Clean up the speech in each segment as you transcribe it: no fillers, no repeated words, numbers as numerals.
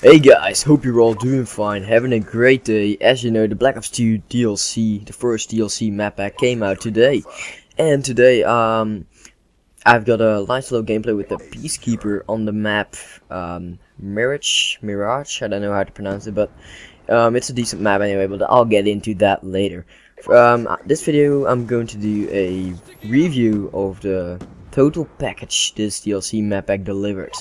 Hey guys, hope you're all doing fine, having a great day. As you know, the Black Ops 2 DLC, the first DLC map pack came out today. And today, I've got a nice little gameplay with the Peacekeeper on the map, Mirage, I don't know how to pronounce it, but it's a decent map anyway, but I'll get into that later. This video, I'm going to do a review of the total package this DLC map pack delivered.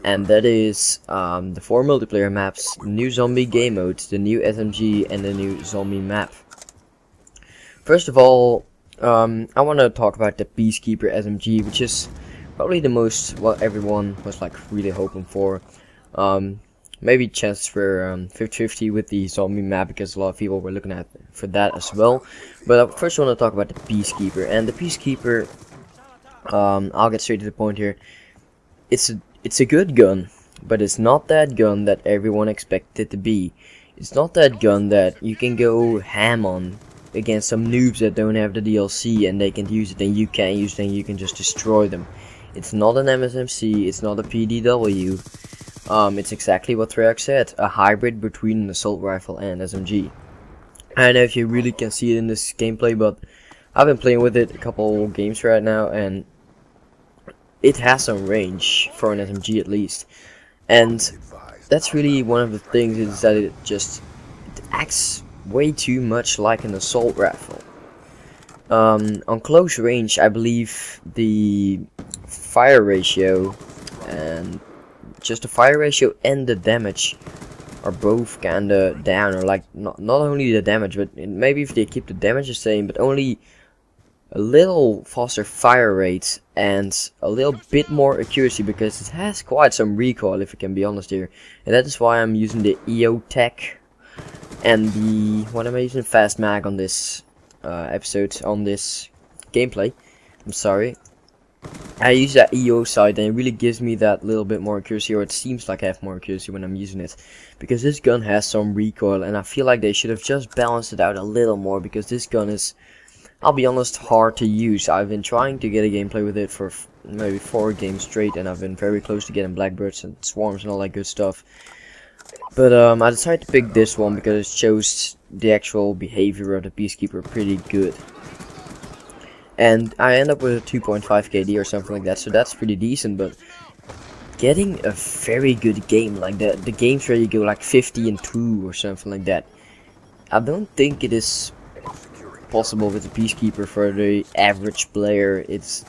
And that is the 4 multiplayer maps, new zombie game modes, the new SMG, and the new zombie map. First of all, I want to talk about the Peacekeeper SMG, which is probably the most what everyone was like really hoping for. Maybe chances for 50-50 with the zombie map, because a lot of people were looking at for that as well. But I first want to talk about the Peacekeeper, and the Peacekeeper. I'll get straight to the point here. It's a good gun, but it's not that gun that everyone expected it to be. It's not that gun that you can go ham on against some noobs that don't have the DLC and they can use it and you can't use it and you can just destroy them. It's not an MSMC, it's not a PDW. It's exactly what Treyarch said, a hybrid between an assault rifle and SMG. I don't know if you really can see it in this gameplay, but I've been playing with it a couple games right now, and it has some range for an SMG at least, and that's really one of the things, is that it acts way too much like an assault rifle. On close range, I believe the fire ratio and the damage are both kinda down, or like not only the damage, but maybe if they keep the damage the same, but only a little faster fire rate and a little bit more accuracy, because it has quite some recoil, if I can be honest here. And that is why I'm using the EO tech and the fast mag on this episode, on this gameplay. I'm sorry. I use that EO side, and it really gives me that little bit more accuracy, or it seems like I have more accuracy when I'm using it, because this gun has some recoil, and I feel like they should have just balanced it out a little more, because this gun is, I'll be honest, hard to use. I've been trying to get a gameplay with it for maybe 4 games straight, and I've been very close to getting blackbirds and swarms and all that good stuff. But I decided to pick this one because it shows the actual behavior of the Peacekeeper pretty good. And I end up with a 2.5 KD or something like that, so that's pretty decent. But getting a very good game like that, the games where you go like 50-2 or something like that, I don't think it is possible with the Peacekeeper for the average player. It's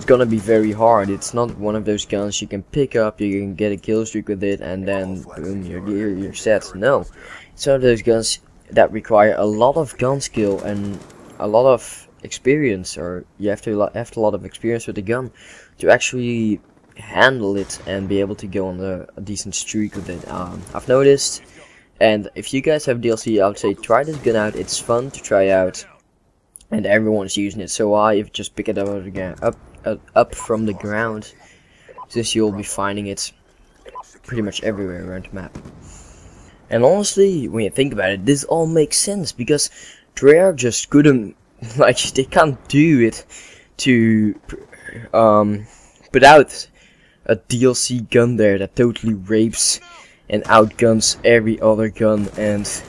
gonna be very hard. It's not one of those guns you can pick up, you can get a kill streak with it, and then boom, you're set. No, it's one of those guns that require a lot of gun skill and a lot of experience, or you have to have a lot of experience with the gun to actually handle it and be able to go on a decent streak with it. I've noticed, and if you guys have DLC, I would say try this gun out. It's fun to try out, and everyone's using it, so why just pick it up again, up from the ground, since you'll be finding it pretty much everywhere around the map. And honestly, when you think about it, this all makes sense, because Treyarch just couldn't, like, they can't do it to put out a DLC gun there that totally rapes and outguns every other gun, and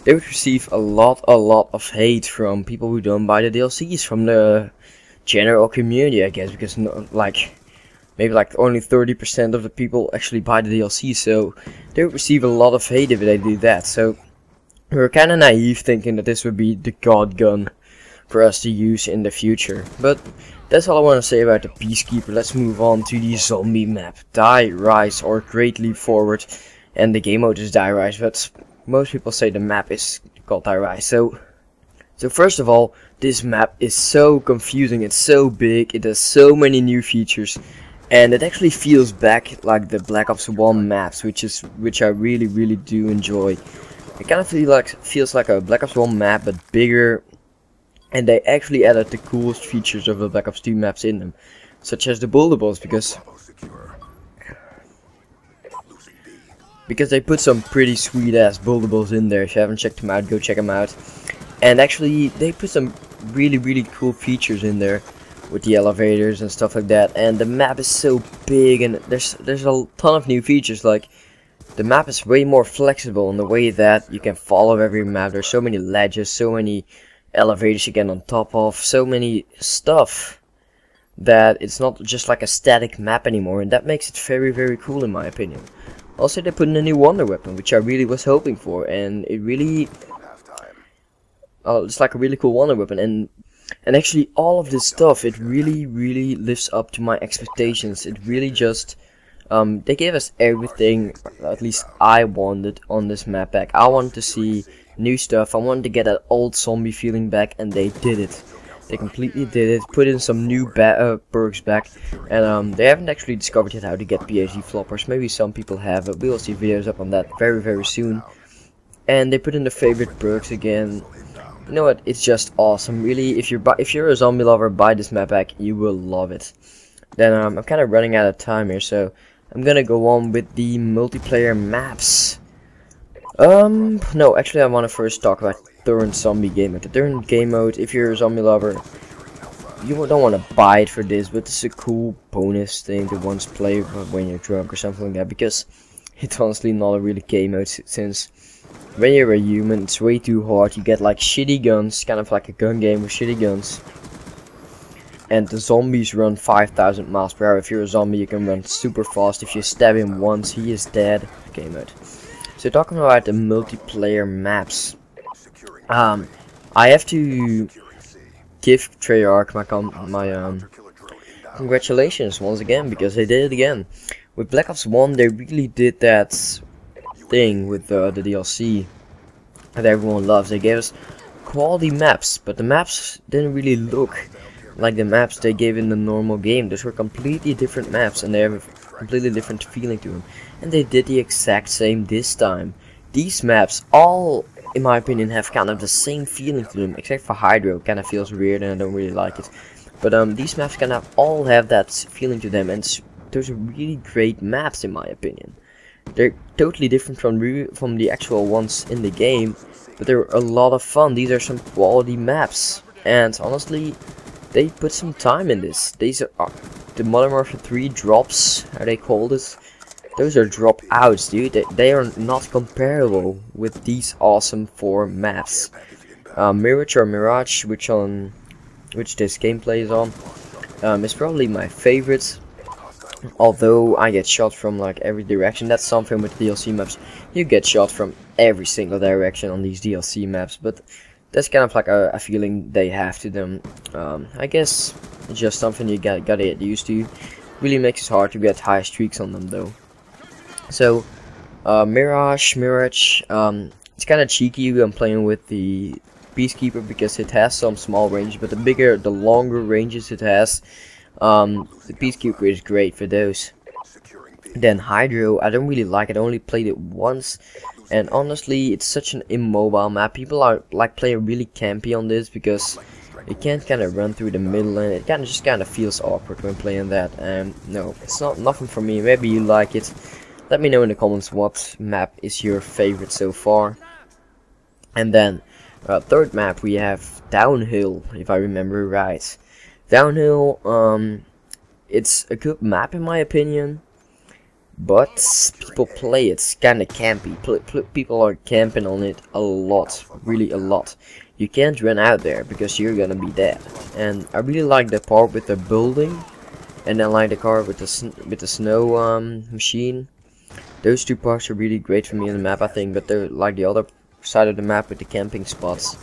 they would receive a lot of hate from people who don't buy the DLCs, from the general community, I guess, because maybe only 30% of the people actually buy the DLC, so they would receive a lot of hate if they do that. So we were kinda naive thinking that this would be the god gun for us to use in the future. But that's all I want to say about the Peacekeeper. Let's move on to the zombie map, Die, Rise, or Great Leap Forward, and the game mode is Die, Rise, but most people say the map is called Die, Rise. So first of all, this map is so confusing, it's so big, it has so many new features, and it actually feels back like the Black Ops 1 maps, which I really do enjoy. It kind of feels like a Black Ops 1 map, but bigger, and they actually added the coolest features of the Black Ops 2 maps in them, such as the boulder because they put some pretty sweet ass boulder in there. If you haven't checked them out, go check them out. And actually, they put some really cool features in there with the elevators and stuff like that. And the map is so big, and there's a ton of new features, like the map is way more flexible in the way that you can follow every map. There's so many ledges, so many elevators you get on top of, so many stuff that it's not just like a static map anymore, and that makes it very, very cool in my opinion. Also, they put in a new wonder weapon, which I really was hoping for, and it really, it's like a really cool wonder weapon, and actually all of this stuff, it really, really lives up to my expectations. It really just, they gave us everything, at least I wanted on this map pack. I wanted to see new stuff, I wanted to get that old zombie feeling back, and they did it. They completely did it, put in some new perks back, and they haven't actually discovered yet how to get PhD floppers. Maybe some people have, but we will see videos up on that very, very soon. And they put in the favorite perks again. You know what? It's just awesome. Really, if you're a zombie lover, buy this map pack. You will love it. Then I'm kind of running out of time here, so I'm gonna go on with the multiplayer maps. No, actually, I want to first talk about Turn Zombie game mode. The Turn game mode, if you're a zombie lover, you don't want to buy it for this, but it's a cool bonus thing to once play when you're drunk or something like that, because it's honestly not a really game mode, since when you're a human, it's way too hard. You get like shitty guns, kind of like a gun game with shitty guns. And the zombies run 5,000 miles per hour. If you're a zombie, you can run super fast. If you stab him once, he is dead. Game mode. So talking about the multiplayer maps, I have to give Treyarch my congratulations once again, because they did it again. With Black Ops 1, they really did that thing with the DLC that everyone loves. They gave us quality maps, but the maps didn't really look like the maps they gave in the normal game. Those were completely different maps, and they have a completely different feeling to them. And they did the exact same this time. These maps all, in my opinion, have kind of the same feeling to them, except for Hydro. Kind of feels weird and I don't really like it. But these maps kind of all have that feeling to them, and those are really great maps in my opinion. They're totally different from the actual ones in the game, but they're a lot of fun. These are some quality maps, and honestly, they put some time in this. These are the Modern Warfare 3 drops, how they called it. Those are dropouts, dude. They are not comparable with these awesome 4 maps. Mirage or Mirage, which this gameplay is on, is probably my favorite. Although I get shot from like every direction. That's something with DLC maps. You get shot from every single direction on these DLC maps, but that's kind of like a feeling they have to them. I guess it's just something you gotta get used to. Really makes it hard to get high streaks on them though. So Mirage, it's kind of cheeky. I'm playing with the Peacekeeper because it has some small range, but the longer ranges it has, the Peacekeeper is great for those. Then Hydro, I don't really like it. I only played it once, and honestly, it's such an immobile map. People are like playing really campy on this because you can't kind of run through the middle, and it just kind of feels awkward when playing that. And no, it's nothing for me. Maybe you like it. Let me know in the comments what map is your favorite so far. And then third map we have Downhill, if I remember right. Downhill, it's a good map in my opinion, but people play it kinda campy. People are camping on it a lot, really a lot. You can't run out there because you're gonna be dead. And I really like the part with the building, and then like the car with the snow machine. Those two parts are really great for me on the map, I think, but they're like the other side of the map with the camping spots.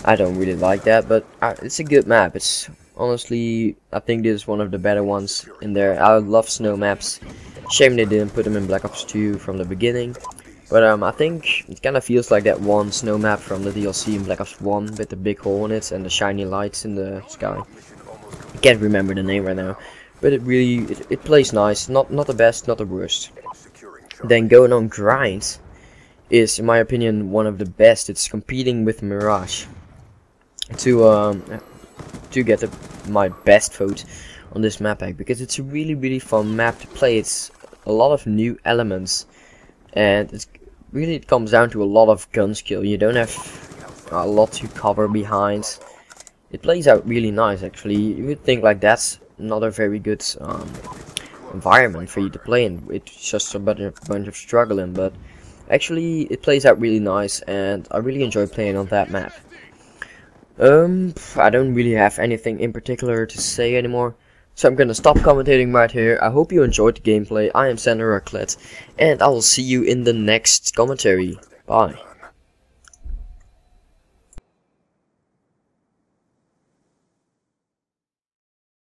I don't really like that, but it's a good map. It's honestly, I think this is one of the better ones in there. I love snow maps. Shame they didn't put them in Black Ops 2 from the beginning. But I think it kind of feels like that one snow map from the DLC in Black Ops 1 with the big hole in it and the shiny lights in the sky. I can't remember the name right now, but it really it plays nice. Not the best, not the worst. Then going on Grind is, in my opinion, one of the best. It's competing with Mirage to get my best vote on this map pack, because it's a really fun map to play. It's a lot of new elements, and it comes down to a lot of gun skill. You don't have a lot to cover behind. It plays out really nice actually. You would think like that's not a very good environment for you to play in. It's just a bunch of struggling, but actually it plays out really nice, and I really enjoy playing on that map. I don't really have anything in particular to say anymore, so I'm gonna stop commentating right here. I hope you enjoyed the gameplay. I am Sander Raclette, and I will see you in the next commentary. Bye.